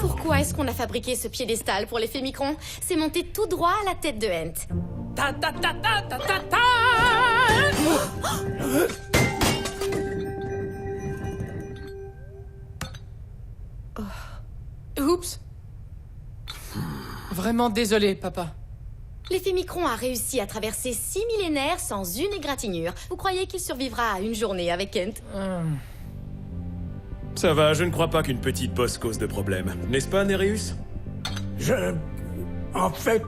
Pourquoi est-ce qu'on a fabriqué ce piédestal pour les Fémicrons? C'est monté tout droit à la tête de Hent. Oups. Vraiment désolé, papa. Les Fémicrons a réussi à traverser 6 millénaires sans une égratignure. Vous croyez qu'il survivra à une journée avec Hent? Ça va, je ne crois pas qu'une petite bosse cause de problème. N'est-ce pas, Nereus? En fait,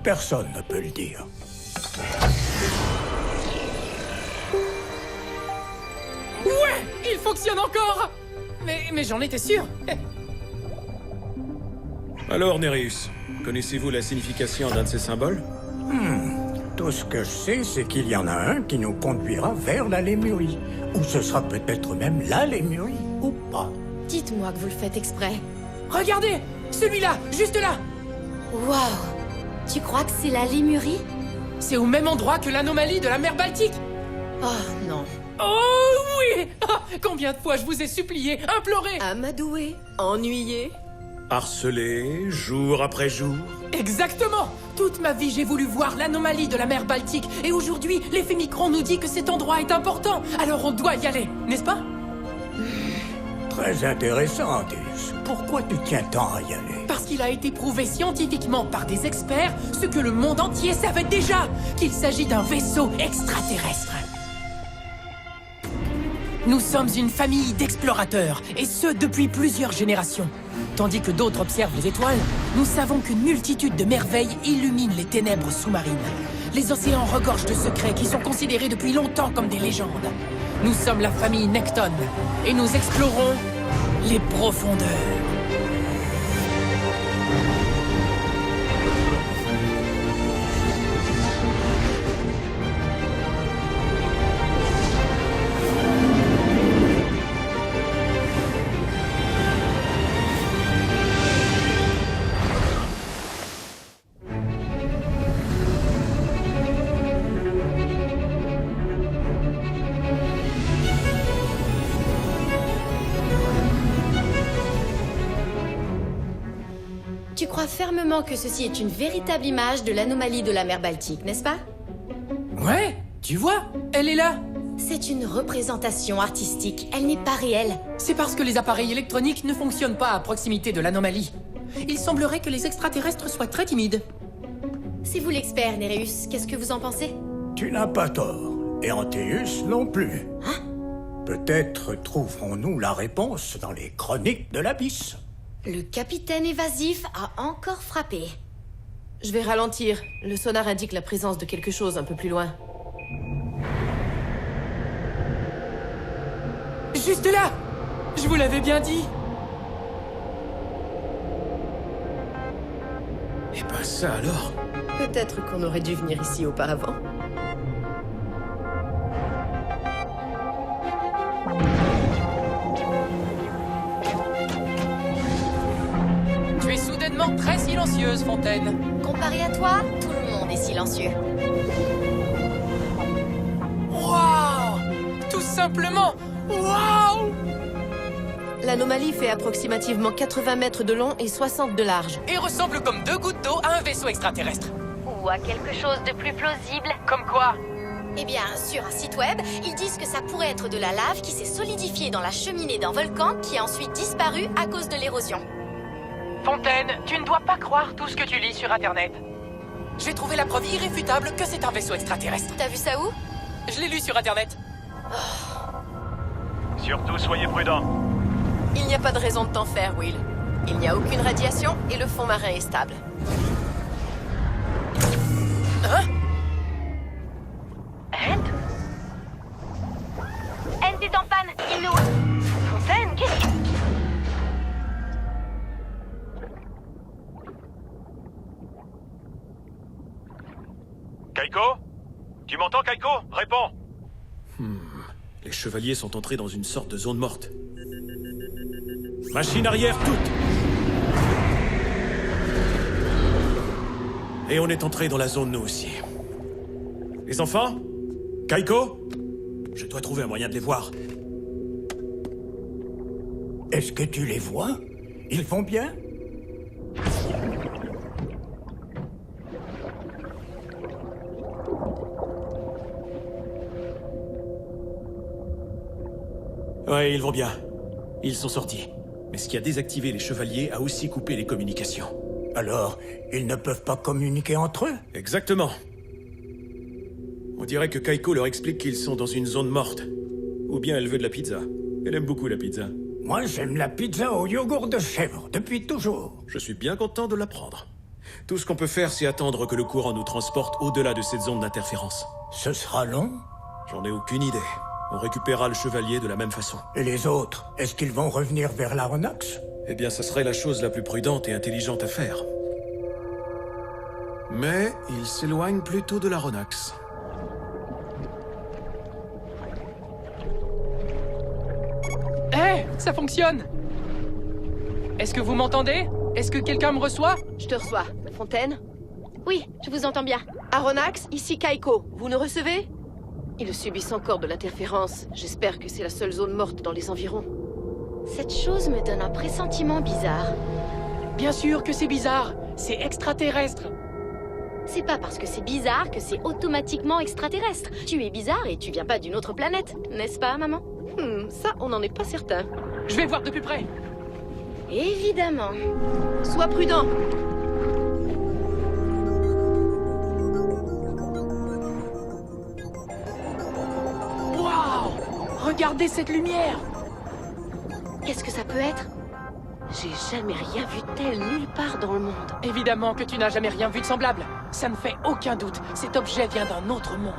personne ne peut le dire. Ouais, il fonctionne encore. Mais j'en étais sûr. Alors, Nereus, connaissez-vous la signification d'un de ces symboles? Tout ce que je sais, c'est qu'il y en a un qui nous conduira vers la Lémurie. Ou ce sera peut-être même la Lémurie, ou pas. Dites-moi que vous le faites exprès. Regardez, celui-là, juste là. Waouh! Tu crois que c'est la Lémurie? C'est au même endroit que l'anomalie de la mer Baltique. Oh non. Oh oui. Combien de fois je vous ai supplié, imploré. Amadoué, ennuyé. Harcelé, jour après jour. Exactement. Toute ma vie, j'ai voulu voir l'anomalie de la mer Baltique. Et aujourd'hui, les Fémicrons nous dit que cet endroit est important. Alors on doit y aller, n'est-ce pas? Très intéressant, Antéus. Pourquoi tu tiens tant à y aller? Parce qu'il a été prouvé scientifiquement par des experts ce que le monde entier savait déjà, qu'il s'agit d'un vaisseau extraterrestre. Nous sommes une famille d'explorateurs, et ce depuis plusieurs générations. Tandis que d'autres observent les étoiles, nous savons qu'une multitude de merveilles illuminent les ténèbres sous-marines. Les océans regorgent de secrets qui sont considérés depuis longtemps comme des légendes. Nous sommes la famille Necton, et nous explorons les profondeurs. Tu crois fermement que ceci est une véritable image de l'anomalie de la mer Baltique, n'est-ce pas? Ouais, tu vois, elle est là. C'est une représentation artistique, elle n'est pas réelle. C'est parce que les appareils électroniques ne fonctionnent pas à proximité de l'anomalie. Il semblerait que les extraterrestres soient très timides. C'est vous l'expert, Nereus, qu'est-ce que vous en pensez? Tu n'as pas tort. Et Antéus non plus. Hein? Peut-être trouverons-nous la réponse dans les chroniques de l'Abysse. Le capitaine évasif a encore frappé. Je vais ralentir. Le sonar indique la présence de quelque chose un peu plus loin. Juste là! Je vous l'avais bien dit! Eh ben ça alors. Peut-être qu'on aurait dû venir ici auparavant. Tu es soudainement très silencieuse, Fontaine. Comparé à toi, tout le monde est silencieux. Waouh! Tout simplement, waouh! L'anomalie fait approximativement 80 mètres de long et 60 de large. Et ressemble comme 2 gouttes d'eau à un vaisseau extraterrestre. Ou à quelque chose de plus plausible. Comme quoi? Eh bien, sur un site web, ils disent que ça pourrait être de la lave qui s'est solidifiée dans la cheminée d'un volcan qui a ensuite disparu à cause de l'érosion. Fontaine, tu ne dois pas croire tout ce que tu lis sur Internet. J'ai trouvé la preuve irréfutable que c'est un vaisseau extraterrestre. T'as vu ça où? Je l'ai lu sur Internet. Surtout, soyez prudents. Il n'y a pas de raison de t'en faire, Will. Il n'y a aucune radiation et le fond marin est stable. Hein? Hent est en panne. Il nous... Fontaine, qu'est-ce que... Kaiko? Tu m'entends, Kaiko? Réponds! Les chevaliers sont entrés dans une sorte de zone morte. Machine arrière, toute! Et on est entré dans la zone nous aussi. Les enfants? Kaiko? Je dois trouver un moyen de les voir. Est-ce que tu les vois? Ils vont bien? Ouais, ils vont bien. Ils sont sortis. Mais ce qui a désactivé les chevaliers a aussi coupé les communications. Alors, ils ne peuvent pas communiquer entre eux? Exactement. On dirait que Kaiko leur explique qu'ils sont dans une zone morte. Ou bien elle veut de la pizza. Elle aime beaucoup la pizza. Moi, j'aime la pizza au yogourt de chèvre, depuis toujours. Je suis bien content de l'apprendre. Tout ce qu'on peut faire, c'est attendre que le courant nous transporte au-delà de cette zone d'interférence. Ce sera long? J'en ai aucune idée. On récupérera le chevalier de la même façon. Et les autres, est-ce qu'ils vont revenir vers l'Aronax? Eh bien, ça serait la chose la plus prudente et intelligente à faire. Mais ils s'éloignent plutôt de l'Aronax. Hé, ça fonctionne! Est-ce que vous m'entendez? Est-ce que quelqu'un me reçoit? Je te reçois. Fontaine? Oui, je vous entends bien. Aronax, ici Kaiko. Vous nous recevez? Ils subissent encore de l'interférence. J'espère que c'est la seule zone morte dans les environs. Cette chose me donne un pressentiment bizarre. Bien sûr que c'est bizarre. C'est extraterrestre. C'est pas parce que c'est bizarre que c'est automatiquement extraterrestre. Tu es bizarre et tu viens pas d'une autre planète, n'est-ce pas, maman? Ça, on n'en est pas certain. Je vais voir de plus près. Évidemment. Sois prudent. Waouh! Regardez cette lumière! Qu'est-ce que ça peut être? J'ai jamais rien vu tel nulle part dans le monde. Évidemment que tu n'as jamais rien vu de semblable. Ça ne fait aucun doute. Cet objet vient d'un autre monde.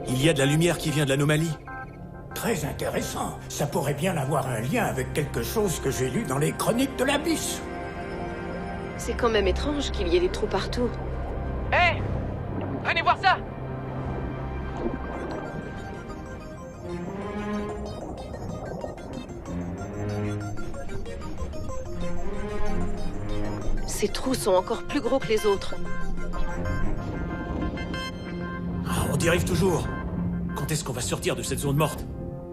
Il y a de la lumière qui vient de l'anomalie. Très intéressant. Ça pourrait bien avoir un lien avec quelque chose que j'ai lu dans les chroniques de l'Abysse. C'est quand même étrange qu'il y ait des trous partout. Hé! Venez voir ça! Ces trous sont encore plus gros que les autres. Ah, on y arrive toujours. Quand est-ce qu'on va sortir de cette zone morte?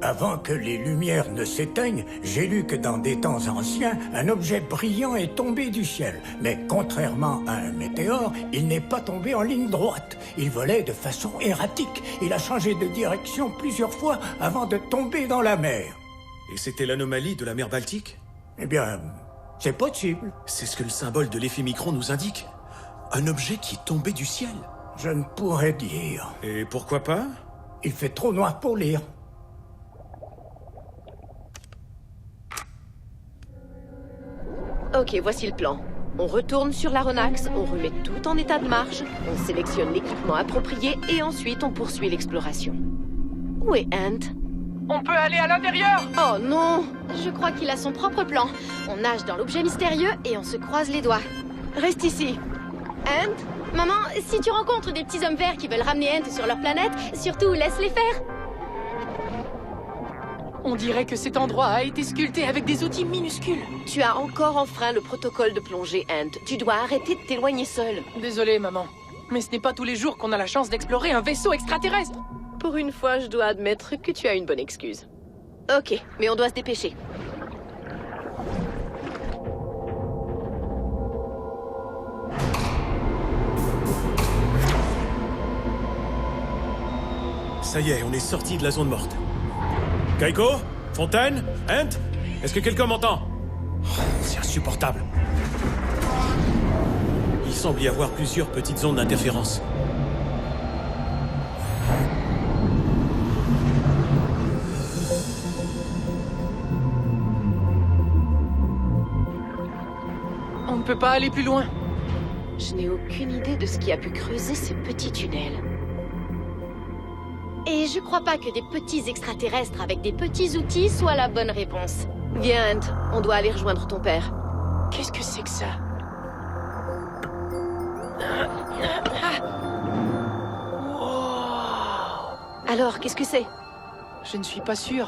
Avant que les lumières ne s'éteignent, j'ai lu que dans des temps anciens, un objet brillant est tombé du ciel. Mais contrairement à un météore, il n'est pas tombé en ligne droite. Il volait de façon erratique. Il a changé de direction plusieurs fois avant de tomber dans la mer. Et c'était l'anomalie de la mer Baltique? Eh bien, c'est possible. C'est ce que le symbole de l'effet micron nous indique. Un objet qui est tombé du ciel. Je ne pourrais dire. Et pourquoi pas? Il fait trop noir pour lire. Ok, voici le plan. On retourne sur l'Aronax, on remet tout en état de marche, on sélectionne l'équipement approprié et ensuite on poursuit l'exploration. Où est Ant? On peut aller à l'intérieur! Oh non! Je crois qu'il a son propre plan. On nage dans l'objet mystérieux et on se croise les doigts. Reste ici. Ant? Maman, si tu rencontres des petits hommes verts qui veulent ramener Ant sur leur planète, surtout laisse-les faire. On dirait que cet endroit a été sculpté avec des outils minuscules. Tu as encore enfreint le protocole de plongée, Ant. Tu dois arrêter de t'éloigner seul. Désolé, maman. Mais ce n'est pas tous les jours qu'on a la chance d'explorer un vaisseau extraterrestre. Pour une fois, je dois admettre que tu as une bonne excuse. Ok, mais on doit se dépêcher. Ça y est, on est sorti de la zone morte. Kaiko? Fontaine? Ant? Est-ce que quelqu'un m'entend? Oh, c'est insupportable. Il semble y avoir plusieurs petites zones d'interférence. On ne peut pas aller plus loin. Je n'ai aucune idée de ce qui a pu creuser ces petits tunnels. Et je crois pas que des petits extraterrestres avec des petits outils soit la bonne réponse. Viens, Ant, on doit aller rejoindre ton père. Qu'est-ce que c'est que ça? Wow. Alors, qu'est-ce que c'est? Je ne suis pas sûr.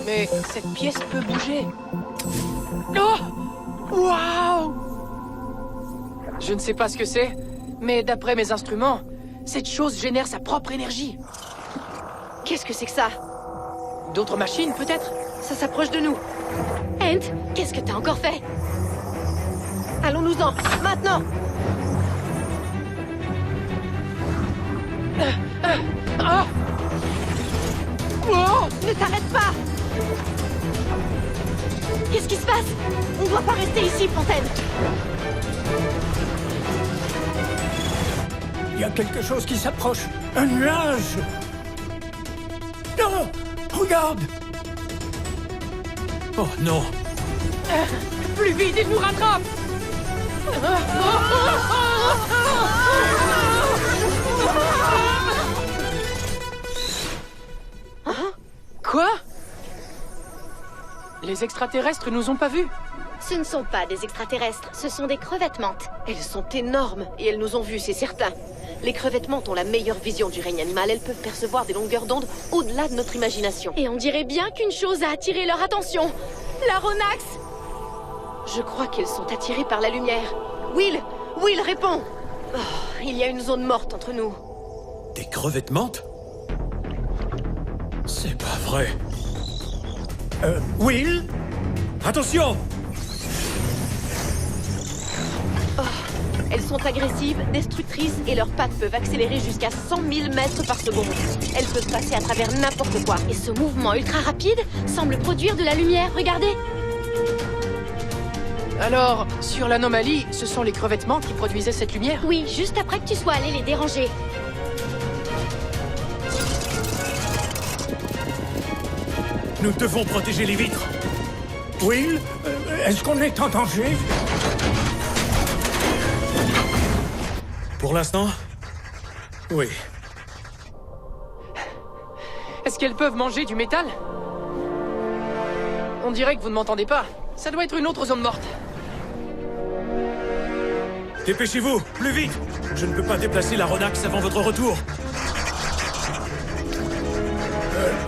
Mais cette pièce peut bouger. Oh! Waouh! Je ne sais pas ce que c'est, mais d'après mes instruments, cette chose génère sa propre énergie. Qu'est-ce que c'est que ça? D'autres machines, peut-être? Ça s'approche de nous. Ant, qu'est-ce que t'as encore fait? Allons-nous-en, maintenant! Ah! Oh! Ne t'arrête pas! Qu'est-ce qui se passe? On doit pas rester ici, Fontaine! Il y a quelque chose qui s'approche. Un nuage. Non! Regarde! Oh non! Plus vite, il nous rattrape! Quoi? Les extraterrestres nous ont pas vus? Ce ne sont pas des extraterrestres, ce sont des crevettes mantes. Elles sont énormes et elles nous ont vus, c'est certain. Les crevettes mantes ont la meilleure vision du règne animal. Elles peuvent percevoir des longueurs d'onde au-delà de notre imagination. Et on dirait bien qu'une chose a attiré leur attention. La Ronax! Je crois qu'elles sont attirées par la lumière. Will! Will, réponds! Oh, il y a une zone morte entre nous. Des crevettes mantes? C'est pas vrai. Will? Attention! Elles sont agressives, destructrices et leurs pattes peuvent accélérer jusqu'à 100 000 mètres par seconde. Elles peuvent passer à travers n'importe quoi. Et ce mouvement ultra rapide semble produire de la lumière, regardez! Alors, sur l'anomalie, ce sont les crevettements qui produisaient cette lumière? Oui, juste après que tu sois allé les déranger. Nous devons protéger les vitres. Will? Est-ce qu'on est en danger? Pour l'instant, oui. Est-ce qu'elles peuvent manger du métal? On dirait que vous ne m'entendez pas. Ça doit être une autre zone morte. Dépêchez-vous, plus vite! Je ne peux pas déplacer la Ronax avant votre retour.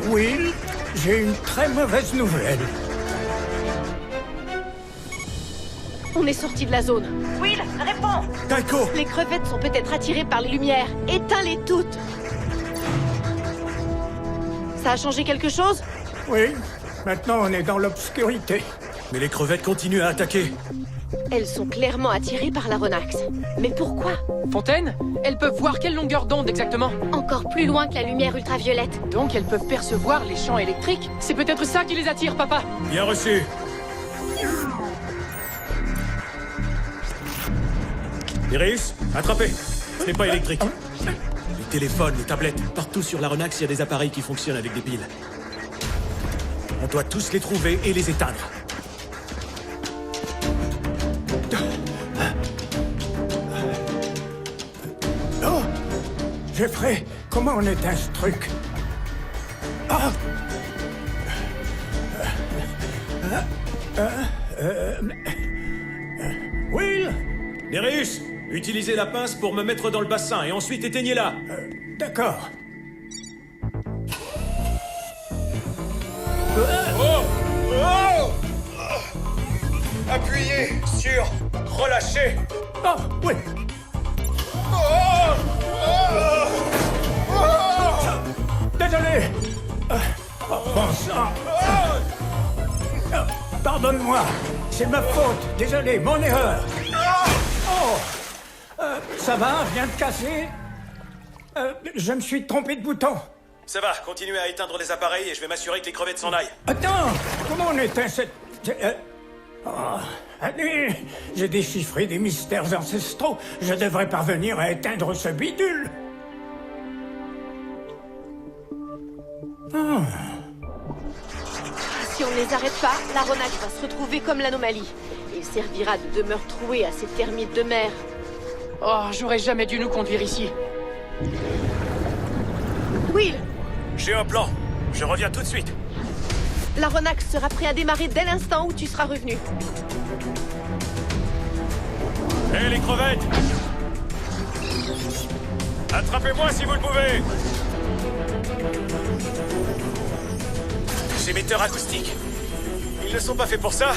Will, j'ai une très mauvaise nouvelle. On est sorti de la zone. Will, réponds! Kaiko! Les crevettes sont peut-être attirées par les lumières. Éteins-les toutes! Ça a changé quelque chose? Oui, maintenant on est dans l'obscurité. Mais les crevettes continuent à attaquer. Elles sont clairement attirées par la Ronax. Mais pourquoi? Fontaine? Elles peuvent voir quelle longueur d'onde exactement? Encore plus loin que la lumière ultraviolette. Donc elles peuvent percevoir les champs électriques? C'est peut-être ça qui les attire, papa! Bien reçu. Iris, attrapez. Ce n'est pas électrique. Les téléphones, les tablettes, partout sur la Ronax, il y a des appareils qui fonctionnent avec des piles. On doit tous les trouver et les éteindre. Oh! Jeffrey, comment on éteint ce truc? Ah! Will? Nereus, utilisez la pince pour me mettre dans le bassin et ensuite éteignez-la. D'accord. Appuyez sur relâcher. Ah, oui. Désolé. Bon sang. Pardonne-moi. C'est ma faute. Désolé, mon erreur. Oh. Ça va? Rien de cassé? Je me suis trompé de bouton. Ça va, continuez à éteindre les appareils et je vais m'assurer que les crevettes s'en aillent. Attends. Comment on éteint cette... Oh, allez, j'ai déchiffré des mystères ancestraux. Je devrais parvenir à éteindre ce bidule. Si on ne les arrête pas, la Ronax va se retrouver comme l'anomalie. Il servira de demeure trouée à ces termites de mer. Oh, j'aurais jamais dû nous conduire ici. Will, J'ai un plan. Je reviens tout de suite. la Ronax sera prêt à démarrer dès l'instant où tu seras revenu. Hé, les crevettes! Attrapez-moi si vous le pouvez! Des émetteurs acoustiques. Ils ne sont pas faits pour ça,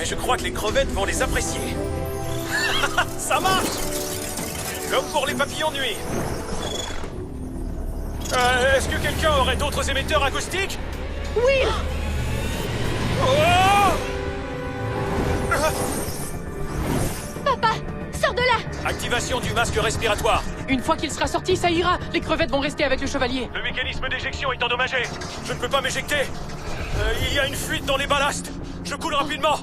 mais je crois que les crevettes vont les apprécier. Ça marche! Comme pour les papillons de nuit. Est-ce que quelqu'un aurait d'autres émetteurs acoustiques? Oui! Oh! Papa, sors de là! Activation du masque respiratoire. Une fois qu'il sera sorti, ça ira. Les crevettes vont rester avec le chevalier. Le mécanisme d'éjection est endommagé. Je ne peux pas m'éjecter. Il y a une fuite dans les ballasts. Je coule rapidement.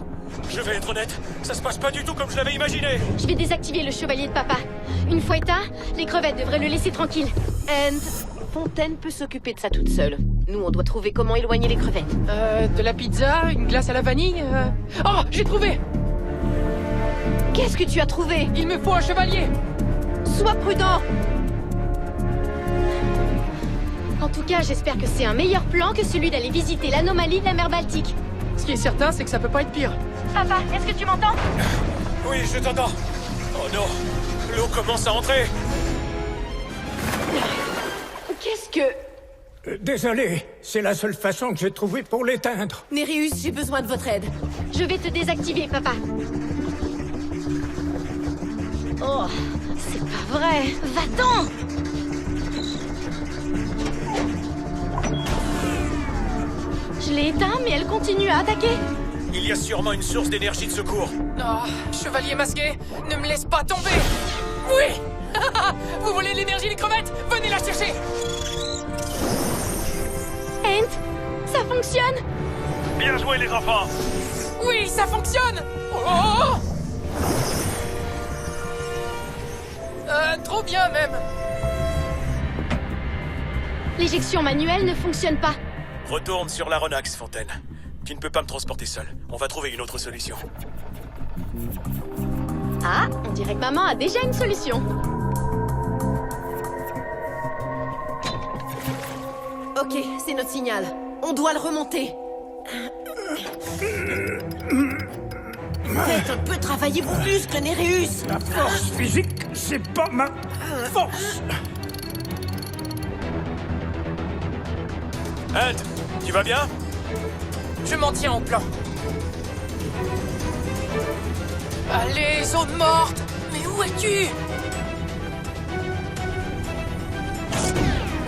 Je vais être honnête, ça se passe pas du tout comme je l'avais imaginé. Je vais désactiver le chevalier de papa. Une fois éteint, les crevettes devraient le laisser tranquille. And Fontaine peut s'occuper de ça toute seule. Nous, on doit trouver comment éloigner les crevettes. De la pizza, une glace à la vanille. Oh, j'ai trouvé! Qu'est-ce que tu as trouvé? Il me faut un chevalier! Sois prudent! En tout cas, j'espère que c'est un meilleur plan que celui d'aller visiter l'anomalie de la mer Baltique. Ce qui est certain, c'est que ça peut pas être pire. Papa, est-ce que tu m'entends? Oui, je t'entends. Oh non, l'eau commence à entrer. Qu'est-ce que... Désolé, c'est la seule façon que j'ai trouvée pour l'éteindre. Nereus, j'ai besoin de votre aide. Je vais te désactiver, papa. Oh, c'est pas vrai. Va-t'en! Je l'ai éteint, mais elle continue à attaquer. Il y a sûrement une source d'énergie de secours. Oh, chevalier masqué, ne me laisse pas tomber! Oui! Vous voulez l'énergie des crevettes? Venez la chercher! Ent, ça fonctionne! Bien joué, les enfants. Oui, ça fonctionne! Oh! Trop bien même! L'éjection manuelle ne fonctionne pas. Retourne sur la Renax, Fontaine. Tu ne peux pas me transporter seul. On va trouver une autre solution. Ah, on dirait que maman a déjà une solution. Ok, c'est notre signal. On doit le remonter. Faites un peu travailler vos muscles, Nereus. La force physique, c'est pas ma force. Ant, tu vas bien? Je m'en tiens au plan. Allez, zone morte! Mais où es-tu?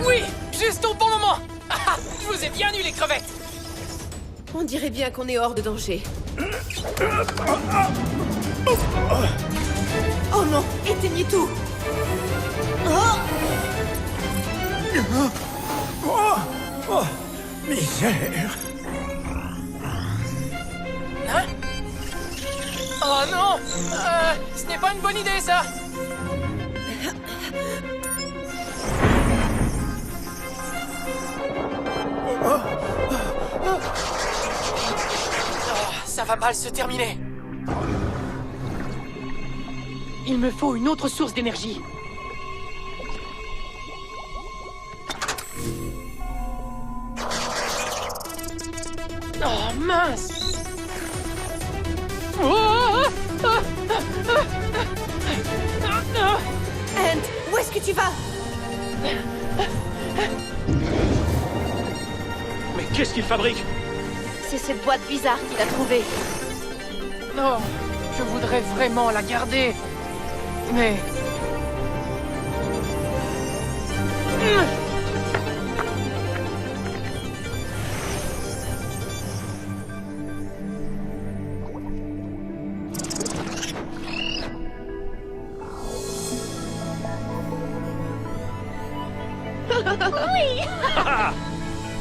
Oui, juste au bon moment! Ah, je vous ai bien eu les crevettes! On dirait bien qu'on est hors de danger. Oh non, éteignez tout. Oh, misère. Hein? Oh non! Ce n'est pas une bonne idée, ça! Ça va mal se terminer. Il me faut une autre source d'énergie. Oh mince! Ant, où est-ce que tu vas? Mais qu'est-ce qu'il fabrique? C'est cette boîte bizarre qu'il a trouvée. Non, je voudrais vraiment la garder. Mais...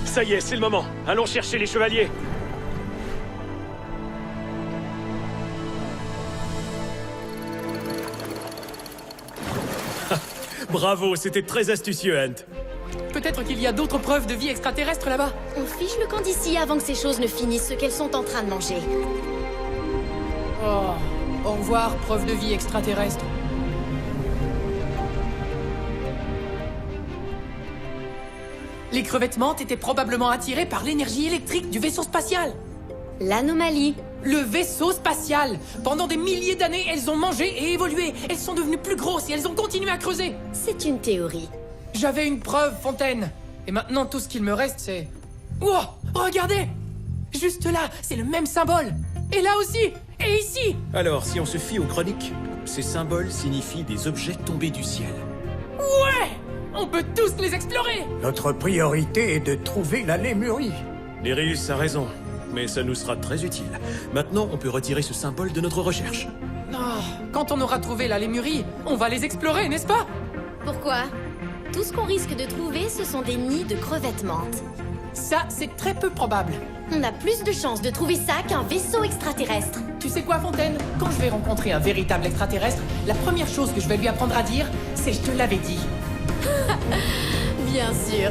Ça y est, c'est le moment. Allons chercher les chevaliers. Bravo, c'était très astucieux, Ant. Peut-être qu'il y a d'autres preuves de vie extraterrestre là-bas. On fiche le camp d'ici avant que ces choses ne finissent ce qu'elles sont en train de manger. Oh, au revoir, preuve de vie extraterrestre. Les crevettes mantes étaient probablement attirées par l'énergie électrique du vaisseau spatial. L'anomalie. Le vaisseau spatial! Pendant des milliers d'années, elles ont mangé et évolué. Elles sont devenues plus grosses et elles ont continué à creuser. C'est une théorie. J'avais une preuve, Fontaine. Et maintenant, tout ce qu'il me reste, c'est... Oh, regardez! Juste là, c'est le même symbole. Et là aussi. Et ici. Alors, si on se fie aux chroniques, ces symboles signifient des objets tombés du ciel. Ouais. On peut tous les explorer. Notre priorité est de trouver la Lémurie. Darius a raison, mais ça nous sera très utile. Maintenant, on peut retirer ce symbole de notre recherche. Oh, quand on aura trouvé la Lémurie, on va les explorer, n'est-ce pas? Pourquoi? Tout ce qu'on risque de trouver, ce sont des nids de crevettes mortes. Ça, c'est très peu probable. On a plus de chances de trouver ça qu'un vaisseau extraterrestre. Tu sais quoi, Fontaine? Quand je vais rencontrer un véritable extraterrestre, la première chose que je vais lui apprendre à dire, c'est « je te l'avais dit ». Bien sûr.